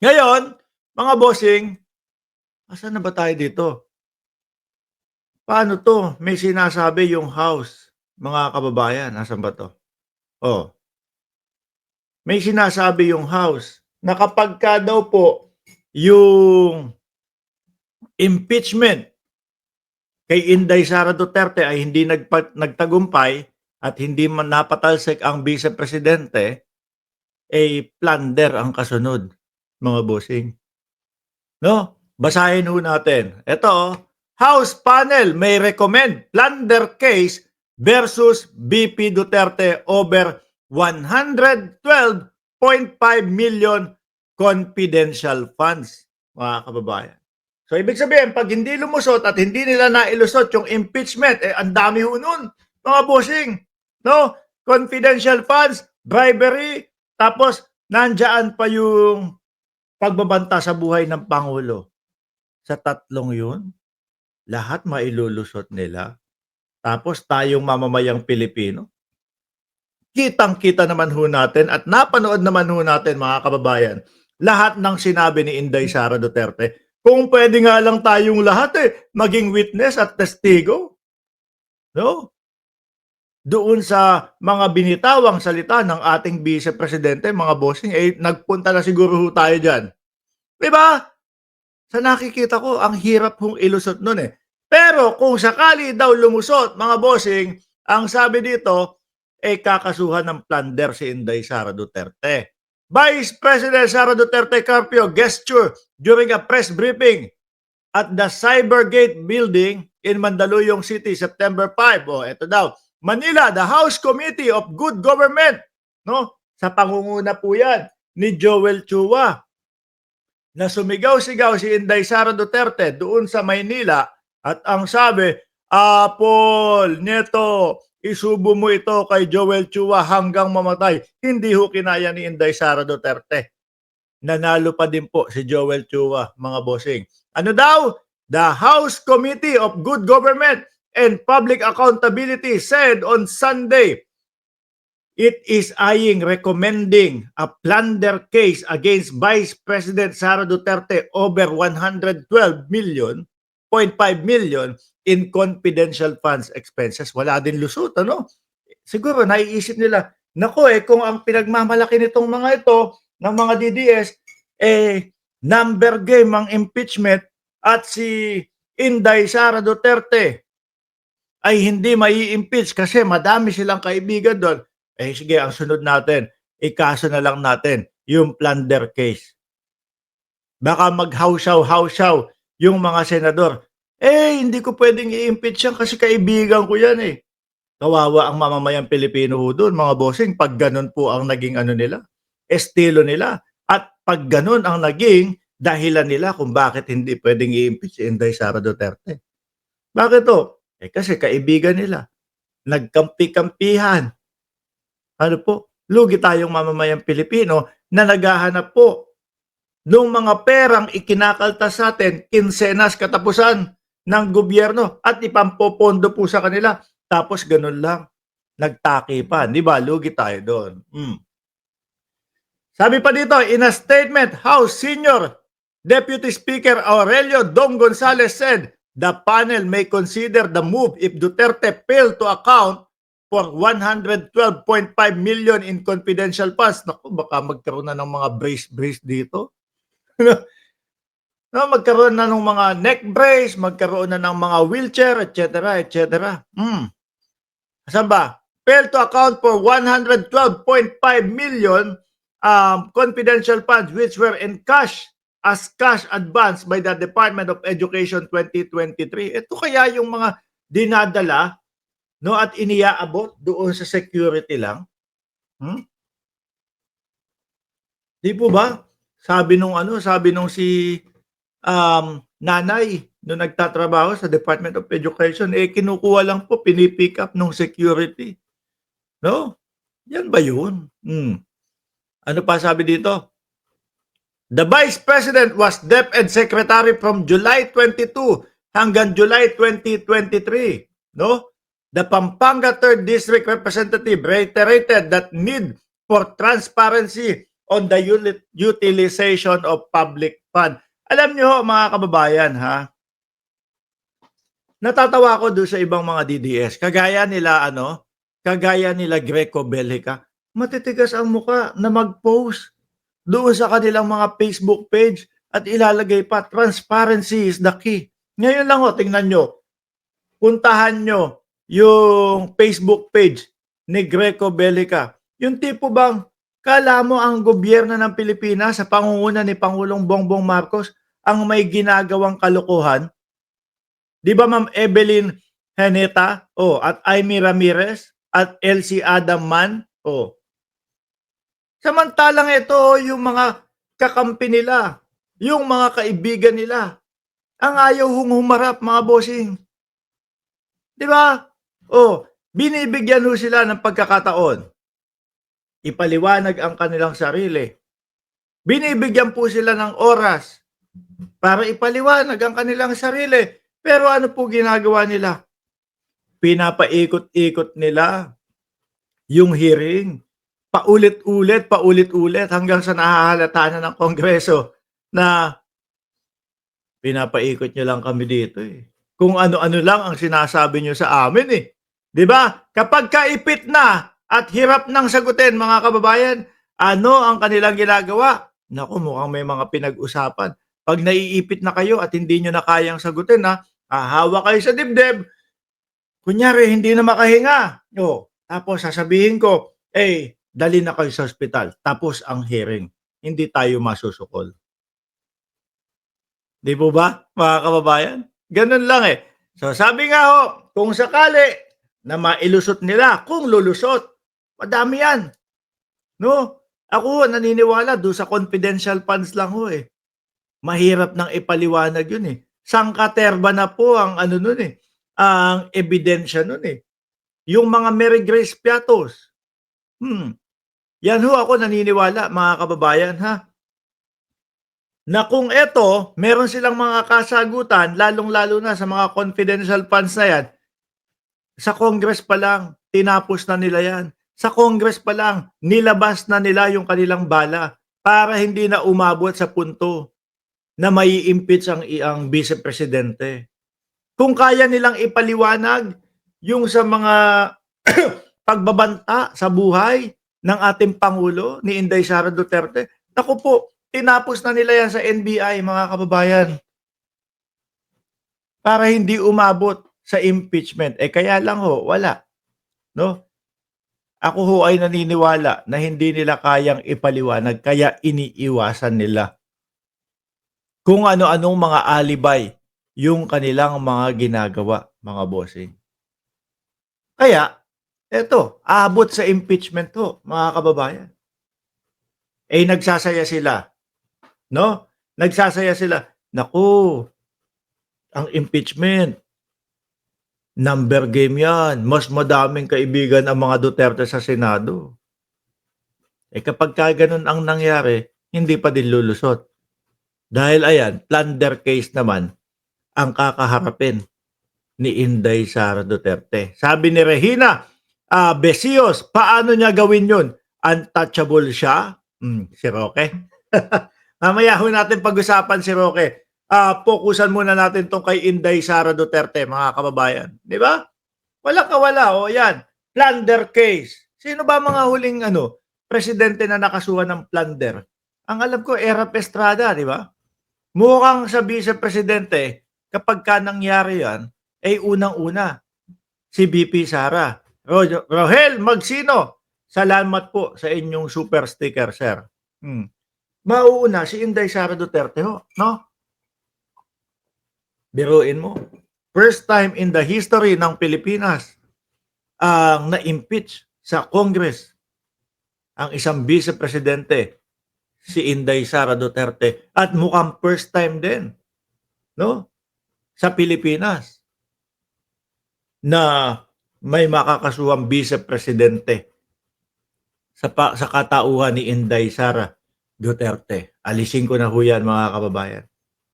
Ngayon, mga bossing, asan na ba tayo dito? Paano 'to? May sinasabi yung House, mga kababayan, nasaan ba 'to? Oh, may sinasabi yung House na kapagka daw po yung impeachment kay Inday Sara Duterte ay hindi nagtagumpay at hindi man napatalsik ang Vice Presidente, plunder ang kasunod, mga bossing. No? Basahin ho natin. Ito, House panel may recommend plunder case versus BP Duterte over 112.5 million confidential funds, mga kababayan. So, ibig sabihin, pag hindi lumusot at hindi nila nailusot yung impeachment, ang dami ho nun, mga bossing. No? Confidential funds, bribery, tapos nandyan pa yung pagbabanta sa buhay ng Pangulo. Sa tatlong yun, lahat mailulusot nila. Tapos tayong mamamayang Pilipino, kitang-kita naman ho natin at napanood naman ho natin, mga kababayan, lahat ng sinabi ni Inday Sara Duterte. Kung pwede nga lang tayong lahat maging witness at testigo. No? Doon sa mga binitawang salita ng ating Vice Presidente, mga bossing, nagpunta na siguro ho tayo dyan. Diba? Sa nakikita ko, ang hirap hong ilusot nun Pero kung sakali daw lumusot, mga bossing, ang sabi dito, kakasuhan ng plunder si Inday Sara Duterte. Vice President Sara Duterte Carpio gesture during a press briefing at the Cybergate building in Mandaluyong City, September 5. Ito daw. Manila, the House Committee of Good Government. No? Sa pangunguna po yan ni Joel Chua, na sumigaw-sigaw si Inday Sara Duterte doon sa Maynila at ang sabi, Apol, Nieto, isubo mo ito kay Joel Chua hanggang mamatay. Hindi ho kinaya ni Inday Sara Duterte. Nanalo pa din po si Joel Chua, mga bossing. Ano daw? The House Committee of Good Government and Public Accountability said on Sunday it is recommending a plunder case against Vice President Sara Duterte over 112.5 million in confidential funds expenses. Wala din lusot, ano? Siguro naiisip nila, nako kung ang pinagmamalaki nitong mga ito, ng mga DDS, number game ang impeachment at si Inday Sara Duterte ay hindi mai-impeach kasi madami silang kaibigan doon. Sige, ang sunod natin, ikaso na lang natin yung plunder case. Baka maghawsaw-hawsaw yung mga senador. Hindi ko pwedeng i-impeach yan kasi kaibigan ko yan Kawawa ang mamamayang Pilipino doon, mga bossing, pag ganun po ang naging nila, estilo nila. At pag ganun ang naging dahilan nila kung bakit hindi pwedeng i-impeach si Inday Sara Duterte. Bakit to? Kasi kaibigan nila. Nagkampi-kampihan. Ano po? Lugi tayong mamamayang Pilipino na naghahanap po ng mga perang ikinakaltas sa atin, kinsenas katapusan ng gobyerno at ipampopondo po sa kanila. Tapos ganun lang. Nagtaki pa. Di ba? Lugi tayo doon. Sabi pa dito, in a statement, House Senior Deputy Speaker Aurelio Dong Gonzales said the panel may consider the move if Duterte failed to account for 112.5 million in confidential funds. Naku, baka magkaroon na ng mga brace dito. No, magkaroon na ng mga neck brace, magkaroon na ng mga wheelchair, etc., etc. Saan ba? Failed to account for 112.5 million confidential funds which were in cash as cash advance by the Department of Education 2023. Ito kaya yung mga dinadala at iniaabot doon sa security lang? Di po ba? Sabi nung si nanay nung nagtatrabaho sa Department of Education, kinukuha lang po, pinipick up nung security. No? Yan ba yun? Ano pa sabi dito? The Vice President was DepEd Secretary from July 22 hanggang July 2023. No? The Pampanga 3rd District Representative reiterated that need for transparency on the utilization of public fund. Alam nyo, mga kababayan, ha? Natatawa ako doon sa ibang mga DDS. Kagaya nila Greco Bellica. Matitigas ang muka na mag-post doon sa kanilang mga Facebook page at ilalagay pa, transparency is the key. Ngayon lang tingnan nyo, puntahan nyo yung Facebook page ni Greco Bellica. Yung tipo bang, kala mo ang gobyerno ng Pilipinas sa pangunguna ni Pangulong Bongbong Marcos ang may ginagawang kalokohan? Di ba Ma'am Evelyn Heneta, at Amy Ramirez, at Elsie Adam Man, samantalang ito, yung mga kakampi nila, yung mga kaibigan nila, ang ayaw humarap, mga bossing. Di ba? Binibigyan ho sila ng pagkakataon. Ipaliwanag ang kanilang sarili. Binibigyan po sila ng oras para ipaliwanag ang kanilang sarili. Pero ano po ginagawa nila? Pinapaikot-ikot nila yung hearing. Paulit-ulit hanggang sa nahahalata na ng Kongreso na pinapaikot nyo lang kami dito eh. Kung ano-ano lang ang sinasabi nyo sa amin eh. Di ba? Kapag kaipit na at hirap nang sagutin, mga kababayan, ano ang kanilang ginagawa? Naku, mukhang may mga pinag-usapan. Pag naiipit na kayo at hindi nyo na kayang sagutin, hahawa kayo sa dibdib. Kunyari, hindi na makahinga. Tapos sasabihin ko, dali na kayo sa ospital. Tapos ang hearing. Hindi tayo masusukol. Di po ba, mga kababayan? Ganun lang eh. So sabi nga kung sakali na mailusot nila, kung lulusot, madami yan. No? Ako naniniwala doon sa confidential funds lang Mahirap nang ipaliwanag yun eh. Sangkaterba na po ang ang ebidensya nun eh. Yung mga Mary Grace Piatos. Yan ako naniniwala, mga kababayan, na kung meron silang mga kasagutan, lalong-lalo na sa mga confidential funds na yan, sa Congress pa lang, tinapos na nila yan. Sa Congress pa lang, nilabas na nila yung kanilang bala para hindi na umabot sa punto na may impeach ang Vice Presidente. Kung kaya nilang ipaliwanag yung sa mga pagbabanta sa buhay ng ating Pangulo, ni Inday Sara Duterte, naku po, tinapos na nila yan sa NBI, mga kababayan. Para hindi umabot sa impeachment. Kaya lang wala. No? Ako ay naniniwala na hindi nila kayang ipaliwanag, kaya iniiwasan nila kung ano-anong mga alibay yung kanilang mga ginagawa, mga bossing. Kaya, aabot sa impeachment mga kababayan. Nagsasaya sila. No? Nagsasaya sila. Naku, ang impeachment, number game yan. Mas madaming kaibigan ang mga Duterte sa Senado. Kapag ganun ang nangyari, hindi pa din lulusot. Dahil plunder case naman ang kakaharapin ni Inday Sara Duterte. Sabi ni Regina Besios, paano niya gawin yun? Untouchable siya? Si Roque? Mamaya natin pag-usapan si Roque. Fokusan muna natin tong kay Inday Sara Duterte, mga kababayan. Di ba? Walang kawala. Yan. Plunder case. Sino ba mga huling presidente na nakasuhan ng plunder? Ang alam ko, Erap Estrada, di ba? Mukhang sa Vice Presidente, kapag nangyari yan, unang-una, si VP Sara. Rohel Magsino, salamat po sa inyong super sticker, sir. Mauuna si Inday Sara Duterte no? Biruin mo. First time in the history ng Pilipinas ang na-impeach sa Congress ang isang Vice Presidente, si Inday Sara Duterte, at mukhang first time din sa Pilipinas na may makakasuhang Vice Presidente sa katauhan ni Inday Sara Duterte. Alisin ko na yan, mga kababayan.